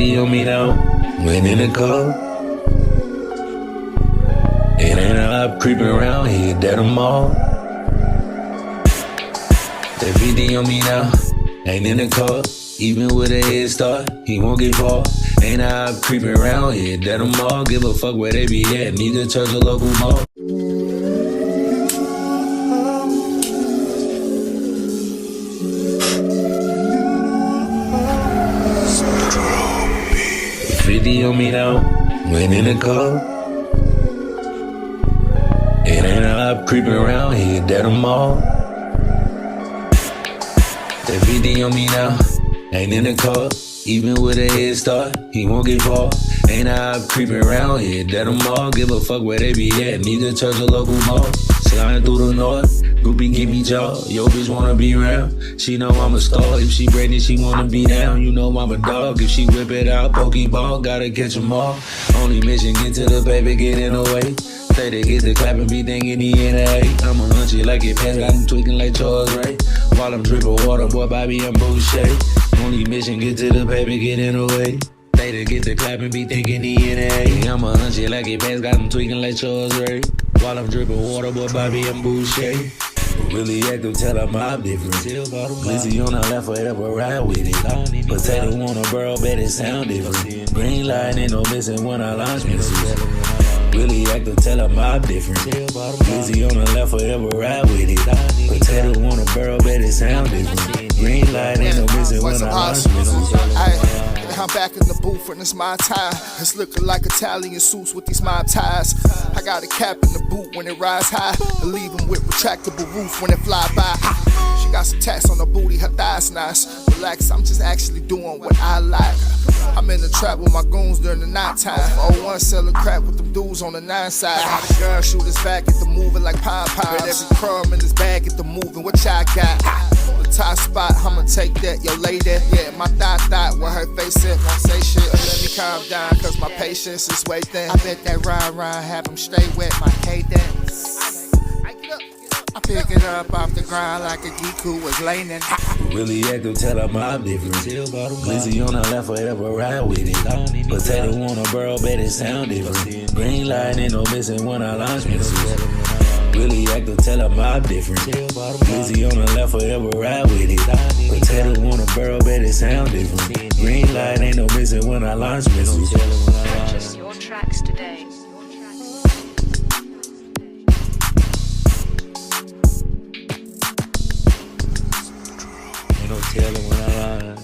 50 on me now, went in the car. It ain't up creeping around here, dead them all. That 50 on me now, ain't in the car. Even with a head start, he won't get far. Ain't up creeping around here, dead them all. Give a fuck where they be at, need to touch a local mall. 50 on me now, went in the car. It ain't up creeping around here, dead them all. That 50 on me now, ain't in the car. Even with a head start, he won't get far. Ain't up creeping around here, dead them all. Give a fuck where they be at, need to touch a local mall. Sliding through the north, groupie give me jaw. Yo bitch wanna be around, she know I'm a star. If she ready, she wanna be down. You know I'm a dog, if she whip it out, Pokeball, gotta catch 'em all. Only mission, get to the paper, get in the way. Say they get the clap and be thinking he in a hate. I'ma lunch it like it pants, got him tweaking like Charles Ray. While I'm dripping water, boy, Bobby, I'm Boucher. Only mission, get to the paper, get in the way. They to get the clap and be thinking he in a hate. I'ma lunch it like it pants, got him tweaking like Charles Ray. While I'm dripping water, boy, Bobby, I'm Boucher. Really active, tell them I'm different. Glizzy on the left, forever ride with it. Potato on a barrel, bet it sound different. Green light, ain't no missing when I launch missiles. Really active, tell them I'm different. Glizzy on the left, forever ride with it. Potato on a barrel, bet it sound different. Green light, ain't no missing when I launch missiles. I'm back in the booth and it's my time. It's looking like Italian suits with these mob ties. I got a cap in the boot when it rise high, and leave them with retractable roof when it fly by. She got some tats on her booty, her thighs nice. Relax, I'm just actually doing what I like. I'm in the trap with my goons during the night time. 01 selling crap with them dudes on the 9 side. The girl shoot his back, get the moving like Pine Pine. Bet every crumb in his bag, get the moving, what y'all got? The top spot, I'ma take that, yo lady. Yeah, my thought where her face at, won't say shit. Let me calm down, cause my patience is way thin. I bet that rhyme have him straight wet, my cadence. I pick it up off the ground like a geek who was laning. Really active, tell them I'm different. Glizzy on the left, forever ride with it. Potato on a barrel, bet it sound different. Green light, ain't no missing when I launch missiles. Really active, tell them I'm different. Glizzy on the left, forever ride with it. Potato on a barrel, bet it sound different. Green light, ain't no missing when I launch missiles. Purchase your tracks today. Ain't no telling when I lie.